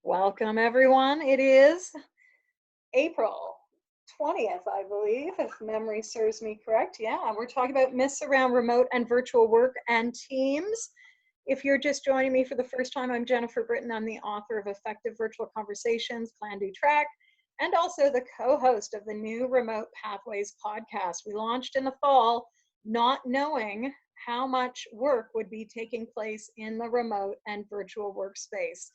Welcome, everyone. It is April 20th, I believe, if memory serves me correct. Yeah, we're talking about myths around remote and virtual work and teams. If you're just joining me for the first time, I'm Jennifer Britton. I'm the author of Effective Virtual Conversations, PlanDoTrack, and also the co-host of the new Remote Pathways podcast. We launched in the fall, not knowing how much work would be taking place in the remote and virtual workspace.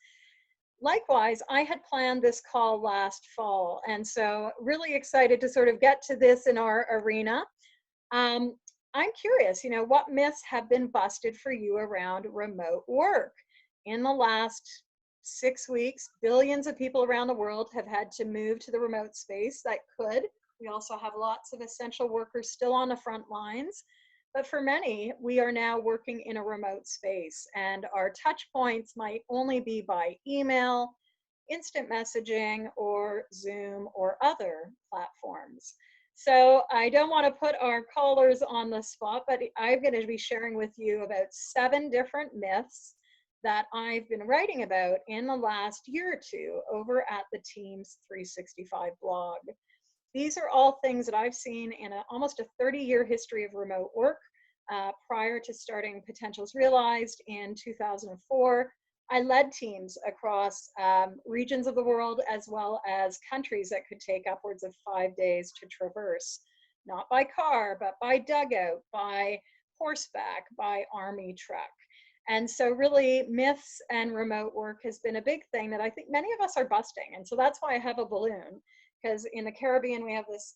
Likewise, I had planned this call last fall, and so really excited to sort of get to this in our arena. I'm curious, what myths have been busted for you around remote work? In the last 6 weeks, billions of people around the world have had to move to the remote space that could. We also have lots of essential workers still on the front lines. But for many, we are now working in a remote space, and our touch points might only be by email, instant messaging, or Zoom or other platforms. So I don't want to put our callers on the spot, but I'm going to be sharing with you about 7 different myths that I've been writing about in the last year or two over at the Teams 365 blog. These are all things that I've seen in almost a 30-year history of remote work. Prior to starting Potentials Realized in 2004, I led teams across regions of the world as well as countries that could take upwards of 5 days to traverse, not by car, but by dugout, by horseback, by army truck. And so really myths and remote work has been a big thing that I think many of us are busting. And so that's why I have a balloon. Because in the Caribbean, we have this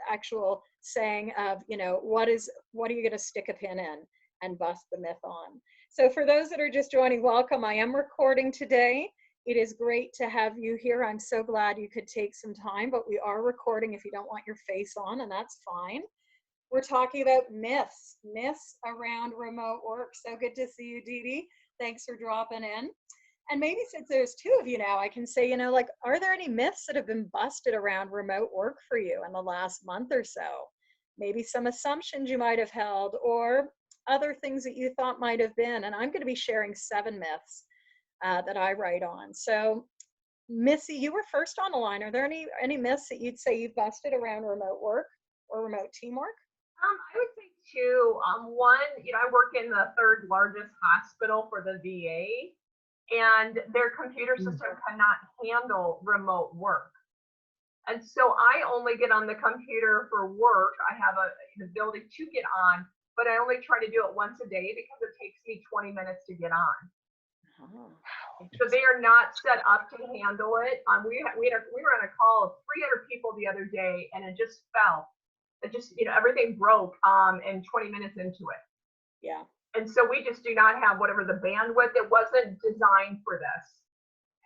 actual saying of, what are you going to stick a pin in and bust the myth on? So for those that are just joining, welcome. I am recording today. It is great to have you here. I'm so glad you could take some time, but we are recording if you don't want your face on, and that's fine. We're talking about myths around remote work. So good to see you, Dee Dee. Thanks for dropping in. And maybe since there's 2 of you now, I can say, are there any myths that have been busted around remote work for you in the last month or so? Maybe some assumptions you might have held or other things that you thought might have been. And I'm going to be sharing 7 myths that I write on. So Missy, you were first on the line. Are there any myths that you'd say you've busted around remote work or remote teamwork? I would say 2. One, I work in the 3rd largest hospital for the VA. And their computer system cannot handle remote work. And so I only get on the computer for work. I have the ability to get on, but I only try to do it once a day because it takes me 20 minutes to get on. Oh, so they are not set up to handle it. We were on a call of 300 people the other day, and it just fell. It just, everything broke in 20 minutes into it. Yeah. And so we just do not have whatever the bandwidth. It wasn't designed for this.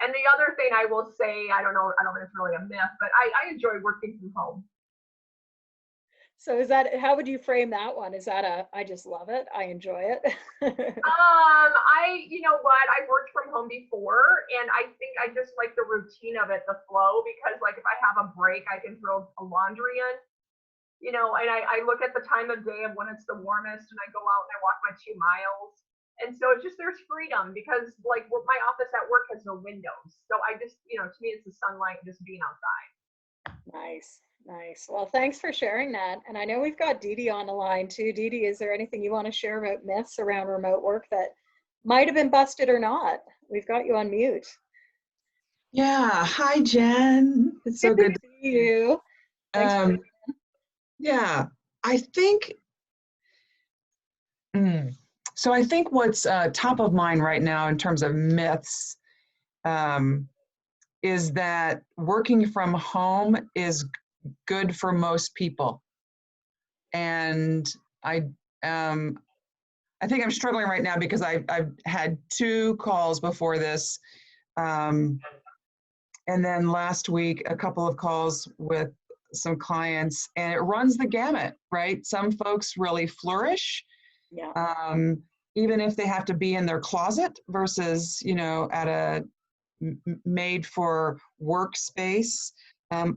And the other thing I will say, I don't know if it's really a myth, but I enjoy working from home. So how would you frame that one? Is that I just love it, I enjoy it? You know what, I've worked from home before, and I think I just like the routine of it, the flow, because like if I have a break, I can throw a laundry in. And I look at the time of day of when it's the warmest, and I go out and I walk my 2 miles. And so it's just, there's freedom because like my office at work has no windows. So I just, to me, it's the sunlight, just being outside. Nice. Well, thanks for sharing that. And I know we've got Dee Dee on the line too. Dee Dee, is there anything you want to share about myths around remote work that might have been busted or not? We've got you on mute. Yeah. Hi, Jen. It's so good to see you. Thanks yeah, I think, so I think what's top of mind right now in terms of myths is that working from home is good for most people. And I think I'm struggling right now because I've had 2 calls before this. And then last week, a couple of calls with some clients, and it runs the gamut, right? Some folks really flourish, even if they have to be in their closet versus, at a made for workspace.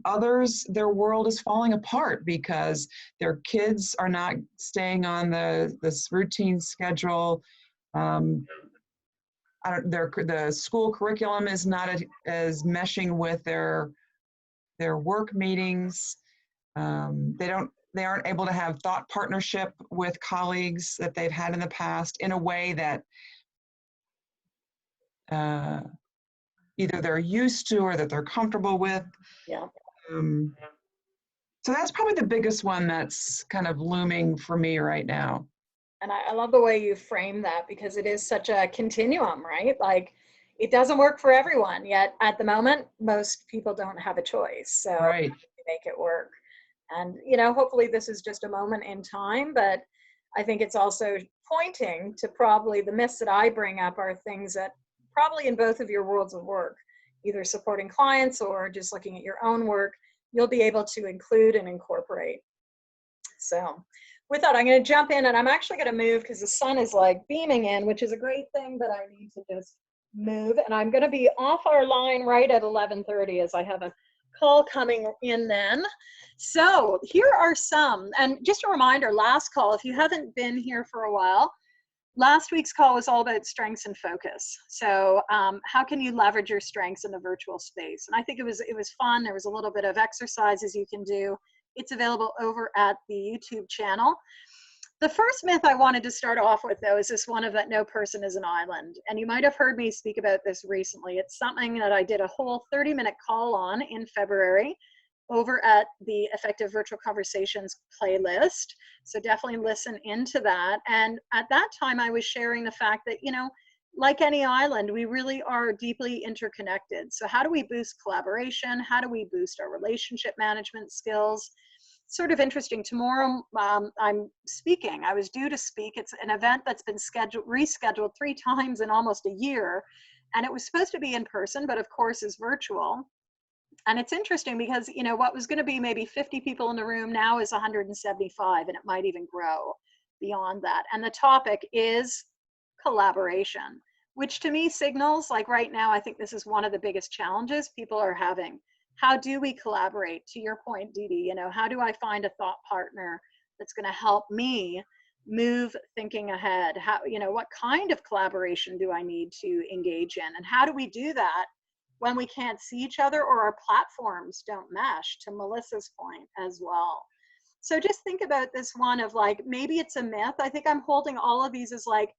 Others, their world is falling apart because their kids are not staying on this routine schedule. the school curriculum is not as meshing with their work meetings. They aren't able to have thought partnership with colleagues that they've had in the past in a way that either they're used to or that they're comfortable with. Yeah. So that's probably the biggest one that's kind of looming for me right now. And I love the way you frame that, because it is such a continuum, right? Like, it doesn't work for everyone, yet at the moment, most people don't have a choice. So Right. make it work. And, you know, hopefully this is just a moment in time, but I think it's also pointing to probably the myths that I bring up are things that probably in both of your worlds of work, either supporting clients or just looking at your own work, you'll be able to include and incorporate. So with that, I'm going to jump in, and I'm actually going to move because the sun is like beaming in, which is a great thing, but I need to just move. And I'm going to be off our line right at 11:30 as I have a call coming in then. So here are some, and just a reminder, last call, if you haven't been here for a while, last week's call was all about strengths and focus. So how can you leverage your strengths in the virtual space? And I think it was fun. There was a little bit of exercises you can do. It's available over at the YouTube channel. The first myth I wanted to start off with, though, is this one of that no person is an island. And you might have heard me speak about this recently. It's something that I did a whole 30-minute call on in February over at the Effective Virtual Conversations playlist. So definitely listen into that. And at that time, I was sharing the fact that, you know, like any island, we really are deeply interconnected. So how do we boost collaboration? How do we boost our relationship management skills? Sort of interesting. Tomorrow, I'm speaking. I was due to speak. It's an event that's been rescheduled 3 times in almost a year. And it was supposed to be in person, but of course is virtual. And it's interesting because, you know, what was going to be maybe 50 people in the room now is 175, and it might even grow beyond that. And the topic is collaboration, which to me signals, like right now, I think this is one of the biggest challenges people are having. How do we collaborate? To your point, Dee Dee, you know, how do I find a thought partner that's going to help me move thinking ahead? How, you know, what kind of collaboration do I need to engage in? And how do we do that when we can't see each other or our platforms don't mesh, to Melissa's point as well? So just think about this one of like, maybe it's a myth. I think I'm holding all of these as like,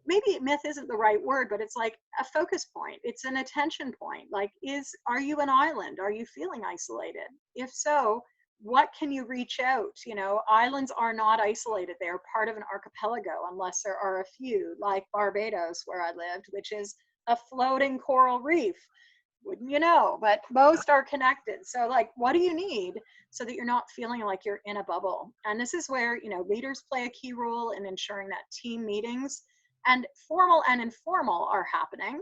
maybe myth isn't the right word, but it's like a focus point. It's an attention point. Like, are you an island? Are you feeling isolated? If so, what can you reach out? You know, islands are not isolated. They are part of an archipelago, unless there are a few, like Barbados, where I lived, which is a floating coral reef. Wouldn't you know? But most are connected. So like, what do you need so that you're not feeling like you're in a bubble? And this is where, you know, leaders play a key role in ensuring that team meetings, and formal and informal, are happening.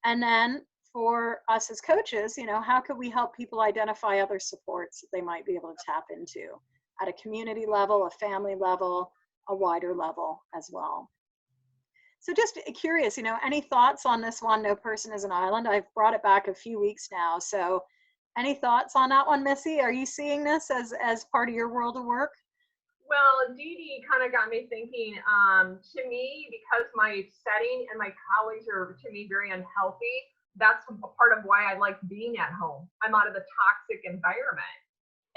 And then for us as coaches, you know, how could we help people identify other supports that they might be able to tap into at a community level, a family level, a wider level as well? So just curious, you know, any thoughts on this one, no person is an island? I've brought it back a few weeks now. So any thoughts on that one, Missy? Are you seeing this as part of your world of work? Well, Dee Dee kind of got me thinking, to me, because my setting and my colleagues are, to me, very unhealthy, that's part of why I like being at home. I'm out of the toxic environment.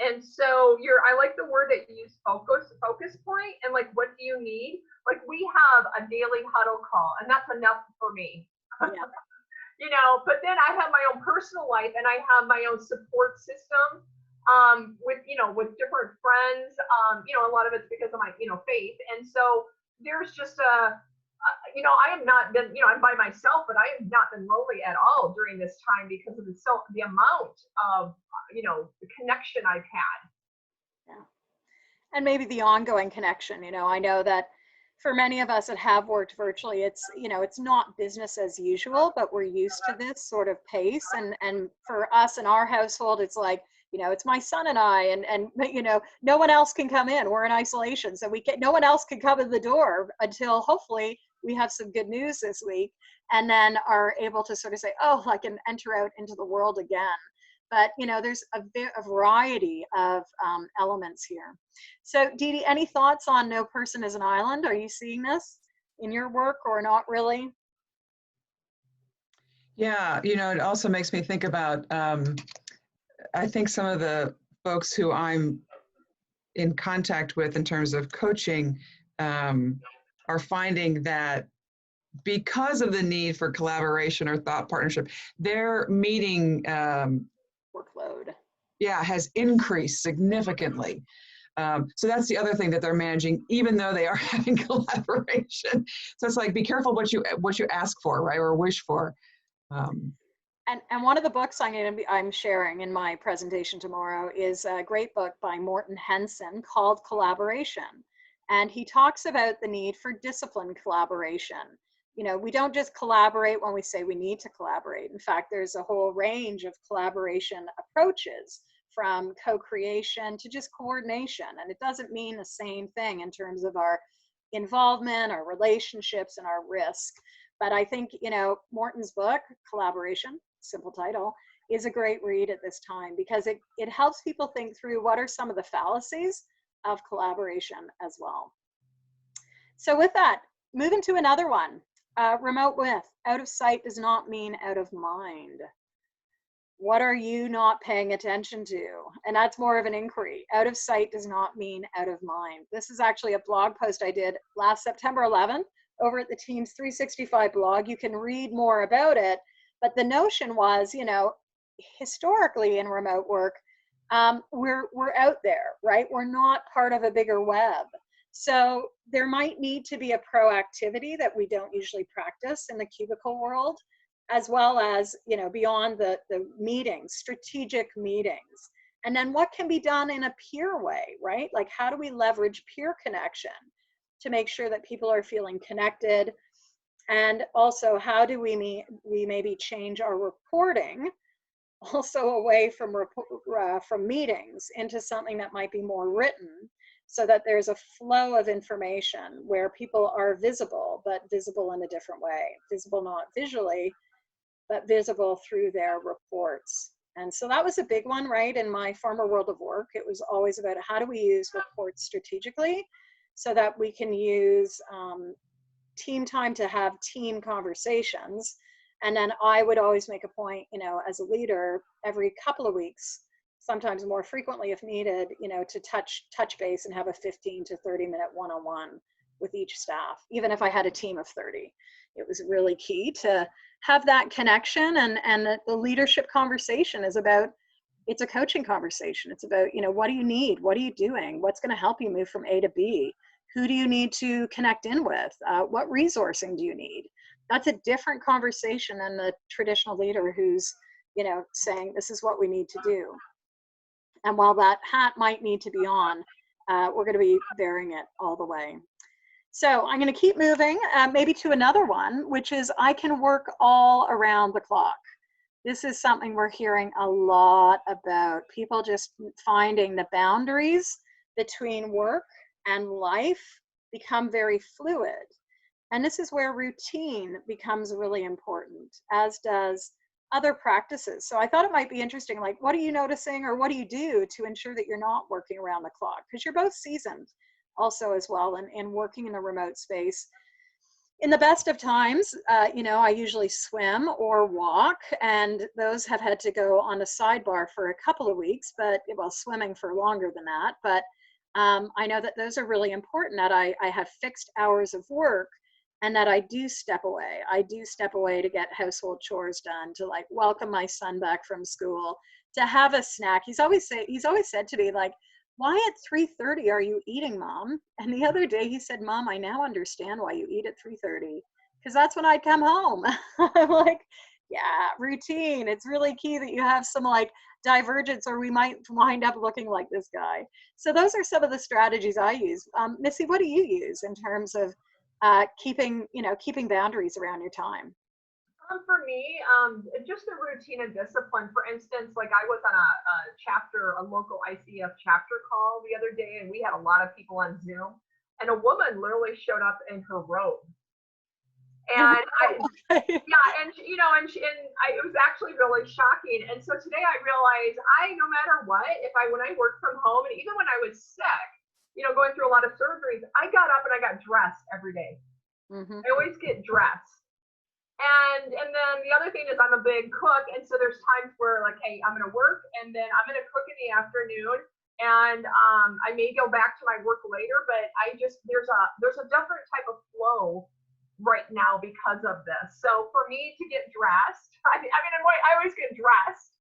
And so I like the word that you use, focus point, and like, what do you need? Like, we have a daily huddle call, and that's enough for me. Yeah. You know, but then I have my own personal life, and I have my own support system. With, you know, with different friends, you know, a lot of it's because of my, you know, faith. And so there's just you know, I have not been, you know, I'm by myself, but I have not been lonely at all during this time because of the amount of, you know, the connection I've had. Yeah. And maybe the ongoing connection, you know, I know that for many of us that have worked virtually, it's, you know, it's not business as usual, but we're used to this sort of pace. And for us in our household, it's like, you know, it's my son and I, and you know, no one else can come in. We're in isolation, so no one else can come in the door until hopefully we have some good news this week, and then are able to sort of say, oh, I can enter out into the world again. But you know, there's a variety of elements here. So, Dee Dee, any thoughts on no person is an island? Are you seeing this in your work or not really? Yeah, it also makes me think about, I think some of the folks who I'm in contact with in terms of coaching are finding that because of the need for collaboration or thought partnership, their meeting Workload. has increased significantly. So that's the other thing that they're managing, even though they are having collaboration. So it's like, be careful what you ask for, right, or wish for. And one of the books I'm sharing in my presentation tomorrow is a great book by Morton Henson called Collaboration. And he talks about the need for disciplined collaboration. We don't just collaborate when we say we need to collaborate. In fact, there's a whole range of collaboration approaches, from co-creation to just coordination. And it doesn't mean the same thing in terms of our involvement, our relationships, and our risk. But I think, Morton's book, Collaboration, simple title, is a great read at this time, because it helps people think through what are some of the fallacies of collaboration as well. So with that, moving to another one, remote with. Out of sight does not mean out of mind. What are you not paying attention to? And that's more of an inquiry. Out of sight does not mean out of mind. This is actually a blog post I did last September 11th over at the Teams 365 blog. You can read more about it. But the notion was, historically in remote work, we're out there, right? We're not part of a bigger web. So there might need to be a proactivity that we don't usually practice in the cubicle world, as well as, beyond the meetings, strategic meetings. And then what can be done in a peer way, right? Like, how do we leverage peer connection to make sure that people are feeling connected? And also, how do we maybe change our reporting also away from meetings into something that might be more written, so that there's a flow of information where people are visible, but visible in a different way. Visible not visually, but visible through their reports. And so that was a big one, right? In my former world of work, it was always about how do we use reports strategically so that we can use team time to have team conversations. And then I would always make a point, as a leader, every couple of weeks, sometimes more frequently if needed, to touch base and have a 15 to 30-minute one-on-one with each staff, even if I had a team of 30. It was really key to have that connection, and the leadership conversation is about, it's a coaching conversation. It's about, what do you need? What are you doing? What's going to help you move from A to B? Who do you need to connect in with? What resourcing do you need? That's a different conversation than the traditional leader who's, saying, this is what we need to do. And while that hat might need to be on, we're going to be bearing it all the way. So I'm going to keep moving, maybe to another one, which is I can work all around the clock. This is something we're hearing a lot about. People just finding the boundaries between work and life become very fluid. And this is where routine becomes really important, as does other practices. So I thought it might be interesting, like, what are you noticing, or what do you do to ensure that you're not working around the clock? Because you're both seasoned also as well in working in a remote space. In the best of times, I usually swim or walk, and those have had to go on a sidebar for a couple of weeks, but swimming for longer than that. But I know that those are really important, that I have fixed hours of work, and that I do step away. I do step away to get household chores done, to welcome my son back from school, to have a snack. He's always said to me, like, why at 3:30 are you eating, Mom? And the other day he said, Mom, I now understand why you eat at 3:30, because that's when I come home. I'm like, yeah, routine. It's really key that you have some divergence, or we might wind up looking like this guy. So those are some of the strategies I use. Missy, what do you use in terms of keeping boundaries around your time? For me, just a routine and discipline. For instance, I was on a local ICF chapter call the other day, and we had a lot of people on Zoom, and a woman literally showed up in her robe. And it was actually really shocking. And so today I realized no matter what, when I worked from home, and even when I was sick, going through a lot of surgeries, I got up and I got dressed every day. Mm-hmm. I always get dressed. And then the other thing is I'm a big cook, and so there's times where like, hey, I'm gonna work and then I'm gonna cook in the afternoon, and I may go back to my work later, but there's a different type of flow right now because of this. So for me to get dressed, I always get dressed,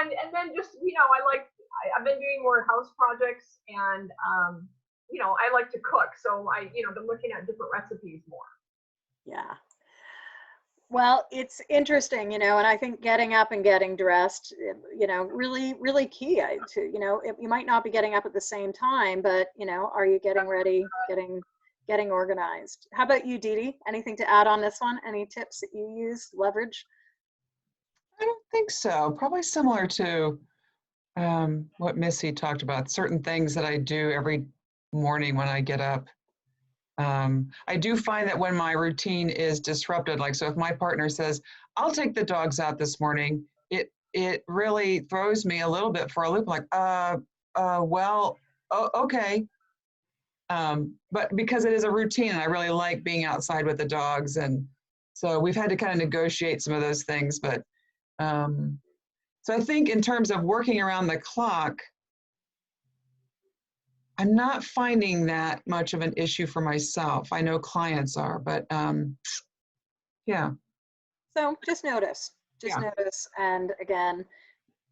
and then just I've been doing more house projects, and I like to cook, so been looking at different recipes more. Yeah. Well, it's interesting, and I think getting up and getting dressed, really, really key to, you might not be getting up at the same time, but, are you getting ready, getting organized? How about you, Dee Dee? Anything to add on this one? Any tips that you use, leverage? I don't think so. Probably similar to what Missy talked about, certain things that I do every morning when I get up. I do find that when my routine is disrupted, like, so if my partner says, I'll take the dogs out this morning, it really throws me a little bit for a loop, like, okay. But because it is a routine and I really like being outside with the dogs. And so we've had to kind of negotiate some of those things. But so I think in terms of working around the clock, I'm not finding that much of an issue for myself. I know clients are, but yeah. So just notice, Yeah. notice. And again,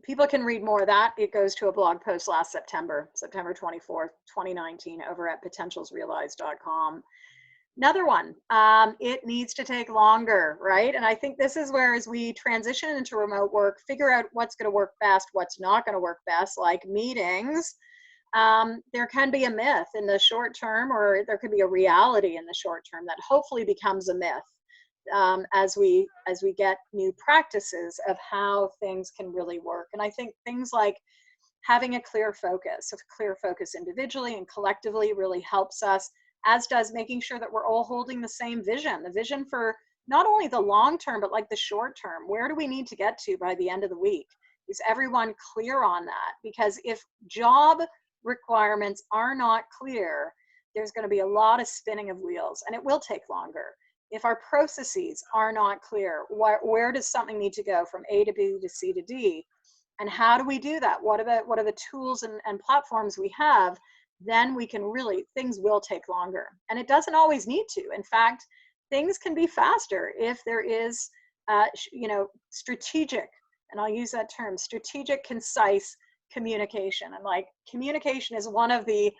people can read more of that. It goes to a blog post last September 24th, 2019, over at potentialsrealized.com. Another one, it needs to take longer, right? And I think this is where, as we transition into remote work, figure out what's going to work best, what's not going to work best, like meetings. There can be a myth in the short term, or there could be a reality in the short term that hopefully becomes a myth as we get new practices of how things can really work. And I think things like having a clear focus individually and collectively really helps us, as does making sure that we're all holding the same vision, the vision for not only the long term, but like the short term. Where do we need to get to by the end of the week? Is everyone clear on that? Because if job requirements are not clear, there's going to be a lot of spinning of wheels, and it will take longer. If our processes are not clear, where does something need to go from A to B to C to D? And how do we do that? What are the tools and platforms we have? Then we can things will take longer. And it doesn't always need to. In fact, things can be faster if there is, strategic, and I'll use that term, strategic, concise communication. And like, communication is one of the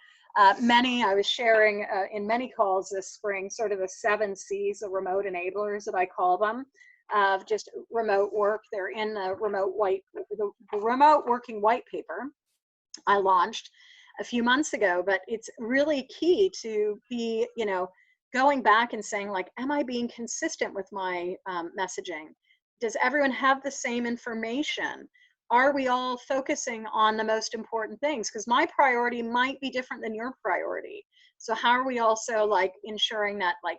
many, I was sharing in many calls this spring, sort of the 7 C's, the remote enablers that I call them, of just remote work. They're in the remote working white paper I launched a few months ago, but it's really key to be, going back and saying, like, am I being consistent with my messaging? Does everyone have the same information? Are we all focusing on the most important things? Because my priority might be different than your priority. So how are we also like ensuring that, like,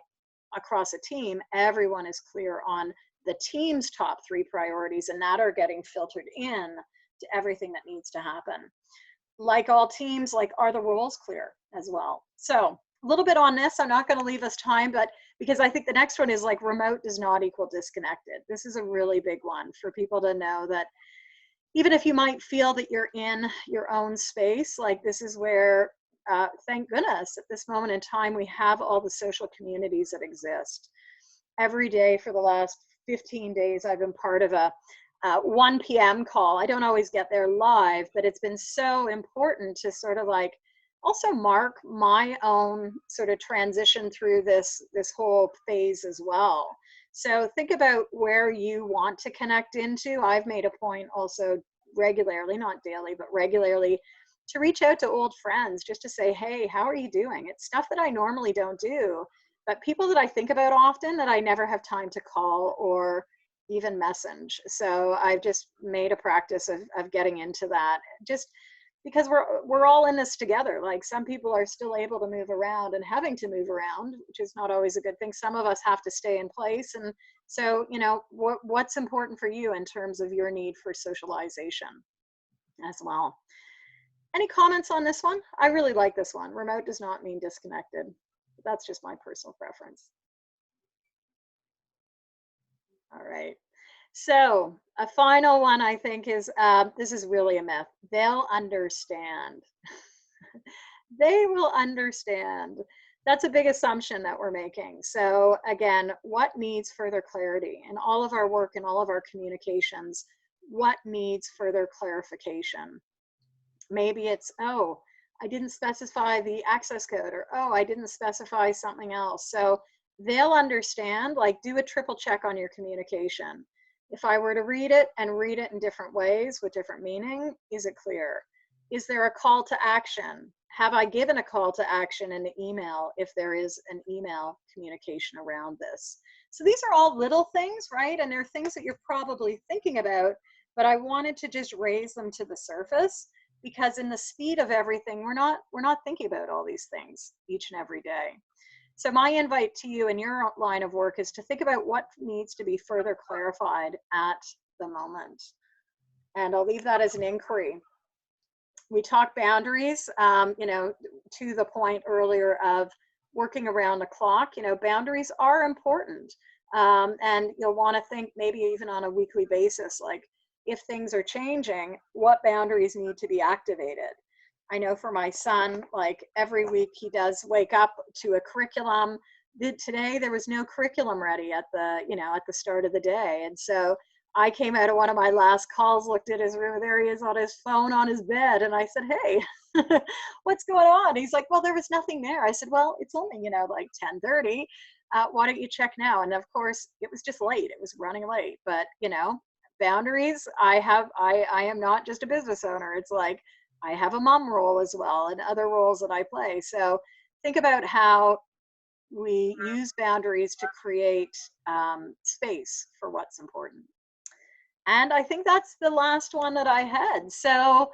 across a team, everyone is clear on the team's top 3 priorities, and that are getting filtered in to everything that needs to happen. Like all teams, like, are the roles clear as well? So a little bit on this, I'm not going to leave us time, but because I think the next one is like, remote does not equal disconnected. This is a really big one for people to know, that even if you might feel that you're in your own space, like, this is where, thank goodness, at this moment in time, we have all the social communities that exist. Every day for the last 15 days, I've been part of a 1 p.m. call. I don't always get there live, but it's been so important to sort of like also mark my own sort of transition through this whole phase as well. So think about where you want to connect into. I've made a point also regularly, not daily, but regularly, to reach out to old friends just to say, hey, how are you doing? It's stuff that I normally don't do, but people that I think about often that I never have time to call or even message. So I've just made a practice of getting into that, just because we're all in this together. Like, some people are still able to move around and having to move around, which is not always a good thing. Some of us have to stay in place. And so, what's important for you in terms of your need for socialization as well. Any comments on this one? I really like this one. Remote does not mean disconnected. That's just my personal preference. All right. So a final one I think is this is really a myth. They'll understand. They will understand. That's a big assumption that we're making. So again, what needs further clarity in all of our work and all of our communications? What needs further clarification? Maybe it's, oh, I didn't specify the access code, or oh, I didn't specify something else. So they'll understand, like do a triple check on your communication. If I were to read it and read it in different ways with different meaning, is it clear? Is there a call to action? Have I given a call to action in the email if there is an email communication around this? So these are all little things, right? And they're things that you're probably thinking about, but I wanted to just raise them to the surface because in the speed of everything, we're not thinking about all these things each and every day. So my invite to you in your line of work is to think about what needs to be further clarified at the moment. And I'll leave that as an inquiry. We talk boundaries, you know, to the point earlier of working around the clock. You know, boundaries are important. And you'll want to think maybe even on a weekly basis, like if things are changing, what boundaries need to be activated? I know for my son, like every week he does wake up to a curriculum. Today there was no curriculum ready at the, you know, at the start of the day. And so I came out of one of my last calls, looked at his room, there he is on his phone on his bed. And I said, hey, what's going on? He's like, well, there was nothing there. I said, well, it's only, you know, like 10:30. Why don't you check now? And of course it was just late. It was running late, but you know, boundaries, I am not just a business owner. It's like, I have a mom role as well and other roles that I play. So think about how we use boundaries to create space for what's important. And I think that's the last one that I had. So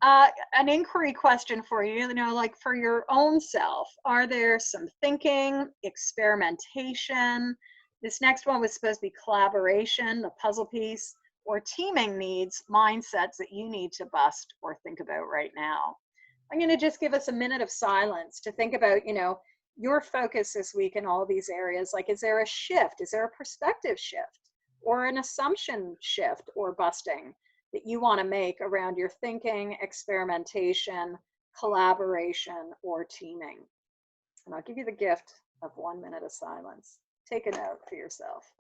an inquiry question for you, you know, like for your own self, are there some thinking, experimentation? This next one was supposed to be collaboration, the puzzle piece, or teaming needs, mindsets that you need to bust or think about right now. I'm going to just give us a minute of silence to think about, you know, your focus this week in all these areas. Like, is there a shift? Is there a perspective shift or an assumption shift or busting that you want to make around your thinking, experimentation, collaboration, or teaming? And I'll give you the gift of 1 minute of silence. Take a note for yourself.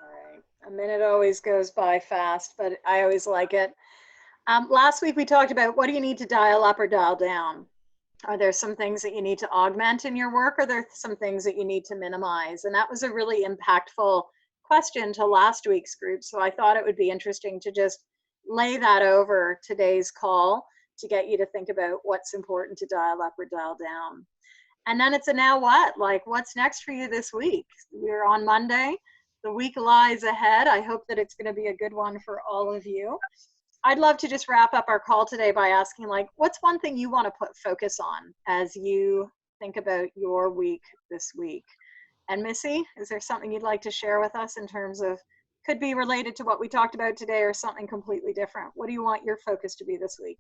All right. A minute always goes by fast, but I always like it. Last week we talked about what do you need to dial up or dial down? Are there some things that you need to augment in your work? Or are there some things that you need to minimize? And that was a really impactful question to last week's group. So I thought it would be interesting to just lay that over today's call to get you to think about what's important to dial up or dial down. And then it's a now what? Like, what's next for you this week? We're on Monday. The week lies ahead. I hope that it's going to be a good one for all of you. I'd love to just wrap up our call today by asking, like, what's one thing you want to put focus on as you think about your week this week? And Missy, is there something you'd like to share with us in terms of, could be related to what we talked about today or something completely different? What do you want your focus to be this week?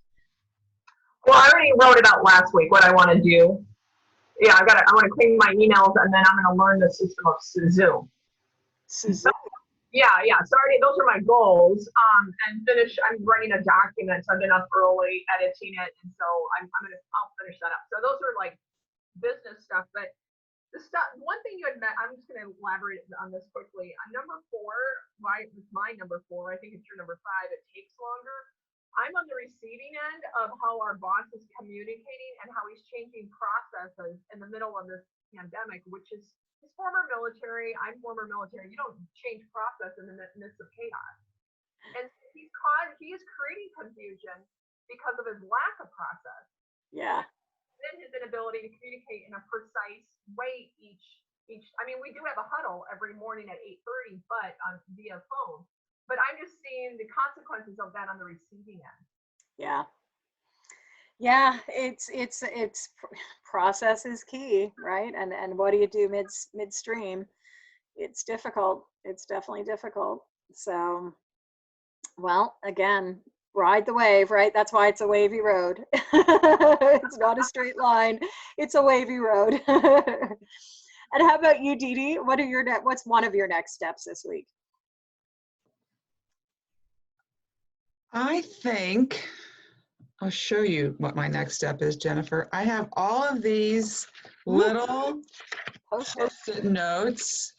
Well, I already wrote about last week what I want to do. Yeah, I want to clean my emails, and then I'm going to learn the system of Zoom. Susan. So already those are my goals. And finish. I'm writing a document, so I've been up early editing it, and so I'll finish that up. So those are like business stuff. But the stuff, one thing you had met, I'm just going to elaborate on this quickly. On number 4, why it's my number 4, I think it's your number 5, it takes longer. I'm on the receiving end of how our boss is communicating and how he's changing processes in the middle of this pandemic, which is his former military. I'm former military. You don't change process in the midst of chaos. And he is creating confusion because of his lack of process. Yeah. And his inability to communicate in a precise way each. I mean, we do have a huddle every morning at 8:30, but via phone. But I'm just seeing the consequences of that on the receiving end. Yeah. Yeah, it's process is key, right? And what do you do midstream? It's difficult. It's definitely difficult. So, well, again, ride the wave, right? That's why it's a wavy road. It's not a straight line. It's a wavy road. And how about you, Dee Dee? What's one of your next steps this week? I think I'll show you what my next step is, Jennifer. I have all of these little Post-it notes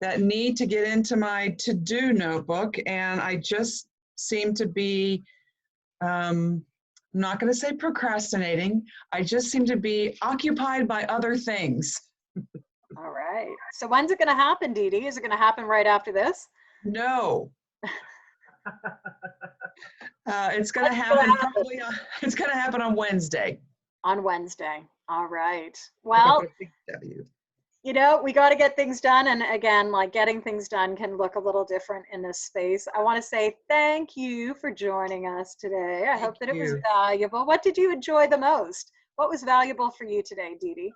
that need to get into my to-do notebook, and I just seem to be, I'm not going to say procrastinating, I just seem to be occupied by other things. All right. So when's it going to happen, Dee Dee? Is it going to happen right after this? No. It's going to happen probably, it's going to happen on Wednesday. On Wednesday. All right. Well, you know, we got to get things done. And again, like getting things done can look a little different in this space. I want to say thank you for joining us today. I hope that it was valuable. What did you enjoy the most? What was valuable for you today, Dee Dee?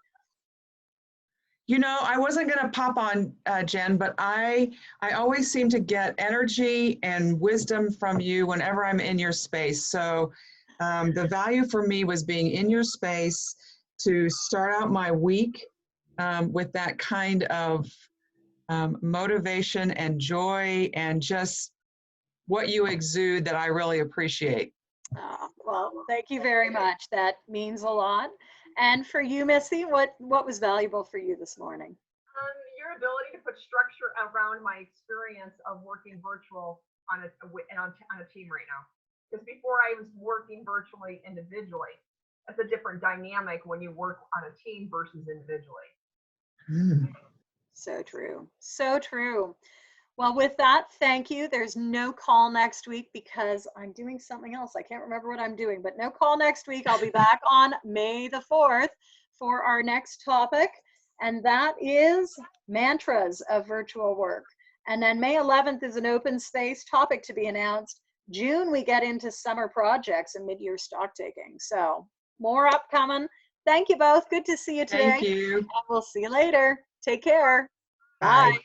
You know, I wasn't going to pop on, Jen, but I always seem to get energy and wisdom from you whenever I'm in your space. So the value for me was being in your space to start out my week with that kind of motivation and joy and just what you exude that I really appreciate. Well, thank you very much. That means a lot. And for you, Missy, what was valuable for you this morning? Your ability to put structure around my experience of working virtual on a team right now. Because before I was working virtually individually. That's a different dynamic when you work on a team versus individually. So true. So true. Well, with that, thank you. There's no call next week because I'm doing something else. I can't remember what I'm doing, but no call next week. I'll be back on May the 4th for our next topic, and that is mantras of virtual work. And then May 11th is an open space topic to be announced. June, we get into summer projects and mid-year stock taking. So more upcoming. Thank you both. Good to see you today. Thank you. And we'll see you later. Take care. Bye. Bye.